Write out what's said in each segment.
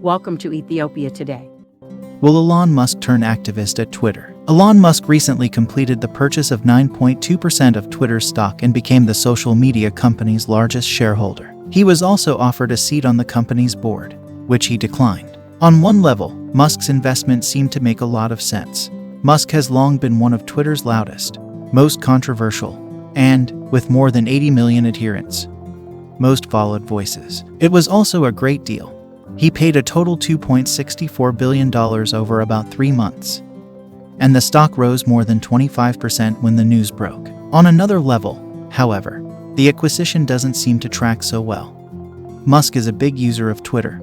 Welcome to Ethiopia Today. Will Elon Musk turn activist at Twitter? Elon Musk recently completed the purchase of 9.2% of Twitter's stock and became the social media company's largest shareholder. He was also offered a seat on the company's board, which he declined. On one level, Musk's investment seemed to make a lot of sense. Musk has long been one of Twitter's loudest, most controversial, and, with more than 80 million adherents, most followed voices. It was also a great deal. He paid a total $2.64 billion over about 3 months. And the stock rose more than 25% when the news broke. On another level, however, the acquisition doesn't seem to track so well. Musk is a big user of Twitter,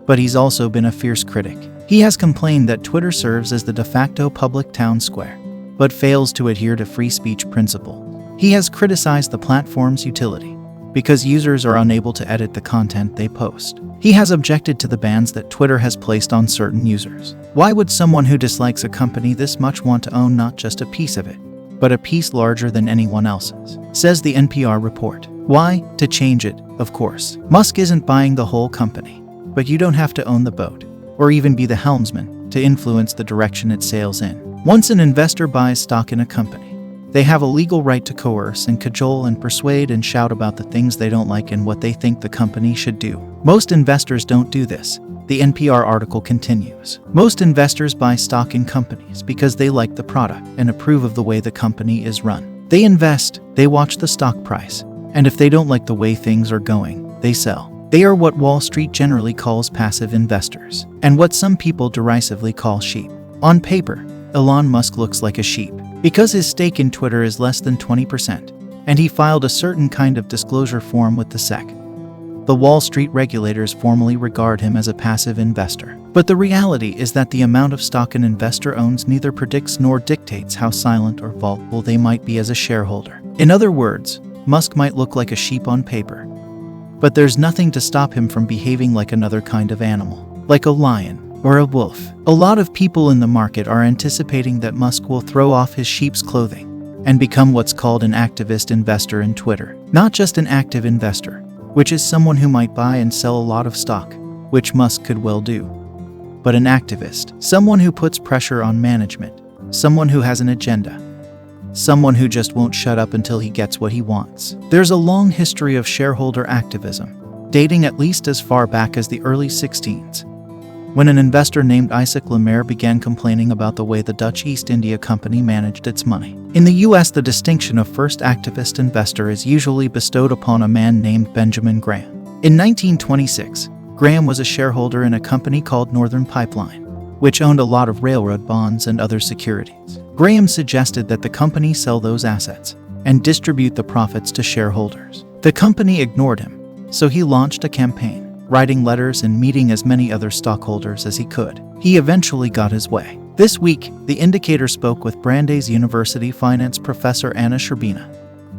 but he's also been a fierce critic. He has complained that Twitter serves as the de facto public town square, but fails to adhere to free speech principle. He has criticized the platform's utility, because users are unable to edit the content they post. He has objected to the bans that Twitter has placed on certain users. Why would someone who dislikes a company this much want to own not just a piece of it, but a piece larger than anyone else's? Says the NPR report. Why? To change it, of course. Musk isn't buying the whole company, but you don't have to own the boat, or even be the helmsman, to influence the direction it sails in. Once an investor buys stock in a company, they have a legal right to coerce and cajole and persuade and shout about the things they don't like and what they think the company should do. Most investors don't do this, the NPR article continues. Most investors buy stock in companies because they like the product and approve of the way the company is run. They invest, they watch the stock price, and if they don't like the way things are going, they sell. They are what Wall Street generally calls passive investors, and what some people derisively call sheep. On paper, Elon Musk looks like a sheep, because his stake in Twitter is less than 20%, and he filed a certain kind of disclosure form with the SEC. The Wall Street regulators formally regard him as a passive investor. But the reality is that the amount of stock an investor owns neither predicts nor dictates how silent or volatile they might be as a shareholder. In other words, Musk might look like a sheep on paper, but there's nothing to stop him from behaving like another kind of animal, like a lion or a wolf. A lot of people in the market are anticipating that Musk will throw off his sheep's clothing and become what's called an activist investor in Twitter. Not just an active investor, which is someone who might buy and sell a lot of stock, which Musk could well do, but an activist, someone who puts pressure on management, someone who has an agenda, someone who just won't shut up until he gets what he wants. There's a long history of shareholder activism, dating at least as far back as the early 1600s. When an investor named Isaac Lemaire began complaining about the way the Dutch East India Company managed its money. In the US, the distinction of first activist investor is usually bestowed upon a man named Benjamin Graham. In 1926, Graham was a shareholder in a company called Northern Pipeline, which owned a lot of railroad bonds and other securities. Graham suggested that the company sell those assets and distribute the profits to shareholders. The company ignored him, so he launched a campaign, writing letters and meeting as many other stockholders as he could. He eventually got his way. This week, The Indicator spoke with Brandeis University finance professor Anna Sherbina,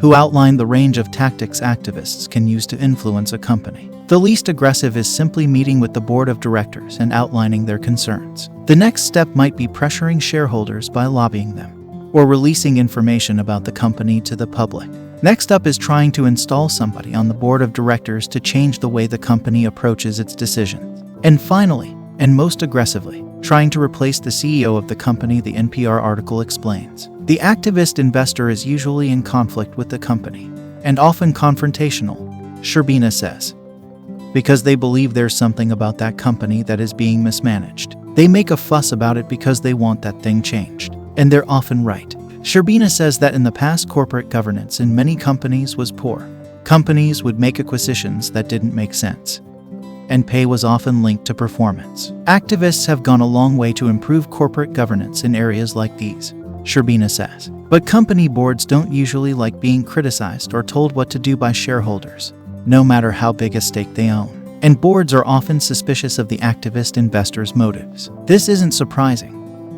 who outlined the range of tactics activists can use to influence a company. The least aggressive is simply meeting with the board of directors and outlining their concerns. The next step might be pressuring shareholders by lobbying them, or releasing information about the company to the public. Next up is trying to install somebody on the board of directors to change the way the company approaches its decisions. And finally, and most aggressively, trying to replace the CEO of the company, the NPR article explains. The activist investor is usually in conflict with the company, and often confrontational, Sherbina says, because they believe there's something about that company that is being mismanaged. They make a fuss about it because they want that thing changed, and they're often right. Sherbina says that in the past, corporate governance in many companies was poor. Companies would make acquisitions that didn't make sense, and pay was often linked to performance. Activists have gone a long way to improve corporate governance in areas like these, Sherbina says. But company boards don't usually like being criticized or told what to do by shareholders, no matter how big a stake they own. And boards are often suspicious of the activist investors' motives. This isn't surprising,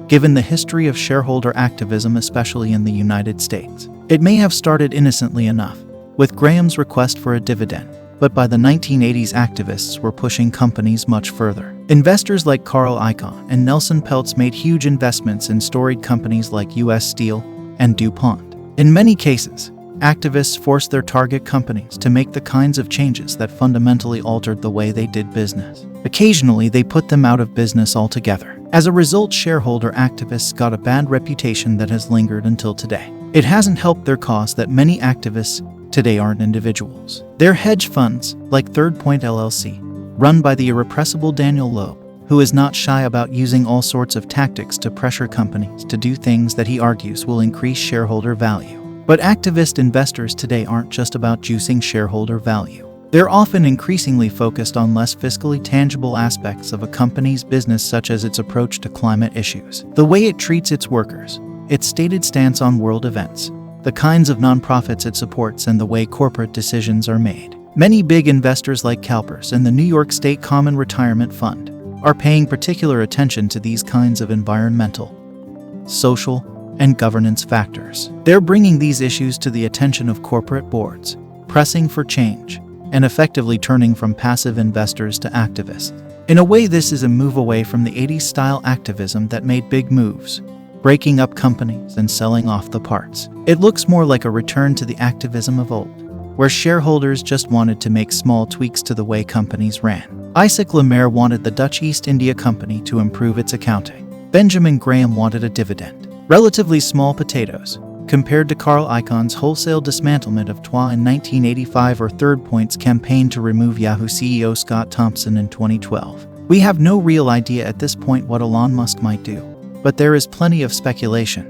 given the history of shareholder activism, especially in the United States. It may have started innocently enough, with Graham's request for a dividend, but by the 1980s, activists were pushing companies much further. Investors like Carl Icahn and Nelson Peltz made huge investments in storied companies like U.S. Steel and DuPont. In many cases, activists forced their target companies to make the kinds of changes that fundamentally altered the way they did business. Occasionally, they put them out of business altogether. As a result, shareholder activists got a bad reputation that has lingered until today. It hasn't helped their cause that many activists today aren't individuals. They're hedge funds, like Third Point LLC, run by the irrepressible Daniel Loeb, who is not shy about using all sorts of tactics to pressure companies to do things that he argues will increase shareholder value. But activist investors today aren't just about juicing shareholder value. They're often increasingly focused on less fiscally tangible aspects of a company's business, such as its approach to climate issues, the way it treats its workers, its stated stance on world events, the kinds of nonprofits it supports, and the way corporate decisions are made. Many big investors like CalPERS and the New York State Common Retirement Fund are paying particular attention to these kinds of environmental, social, and governance factors. They're bringing these issues to the attention of corporate boards, pressing for change, and effectively turning from passive investors to activists. In a way, this is a move away from the 80s-style activism that made big moves, breaking up companies and selling off the parts. It looks more like a return to the activism of old, where shareholders just wanted to make small tweaks to the way companies ran. Isaac Le Maire wanted the Dutch East India Company to improve its accounting. Benjamin Graham wanted a dividend. Relatively small potatoes, compared to Carl Icahn's wholesale dismantlement of TWA in 1985 or Third Point's campaign to remove Yahoo CEO Scott Thompson in 2012. We have no real idea at this point what Elon Musk might do, but there is plenty of speculation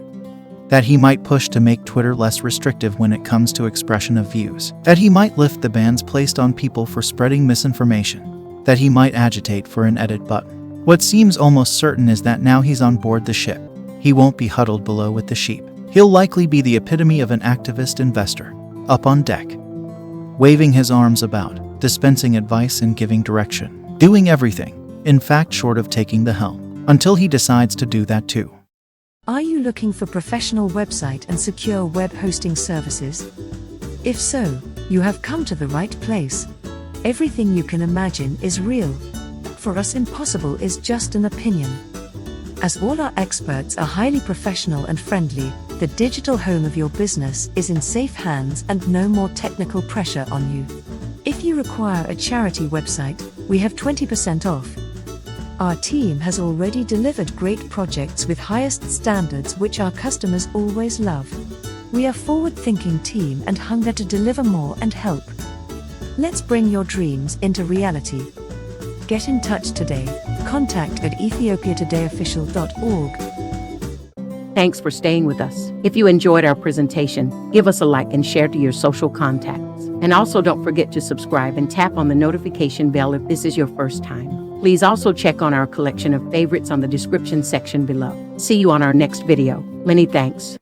that he might push to make Twitter less restrictive when it comes to expression of views, that he might lift the bans placed on people for spreading misinformation, that he might agitate for an edit button. What seems almost certain is that now he's on board the ship, he won't be huddled below with the sheep. He'll likely be the epitome of an activist investor, up on deck, waving his arms about, dispensing advice and giving direction, doing everything, in fact short of taking the helm, until he decides to do that too. Are you looking for professional website and secure web hosting services? If so, you have come to the right place. Everything you can imagine is real. For us, impossible is just an opinion. As all our experts are highly professional and friendly, the digital home of your business is in safe hands and no more technical pressure on you. If you require a charity website, we have 20% off. Our team has already delivered great projects with highest standards which our customers always love. We are forward-thinking team and hunger to deliver more and help. Let's bring your dreams into reality. Get in touch today. Contact at ethiopiatodayofficial.org. Thanks for staying with us. If you enjoyed our presentation, give us a like and share to your social contacts. And also don't forget to subscribe and tap on the notification bell if this is your first time. Please also check on our collection of favorites on the description section below. See you on our next video. Many thanks.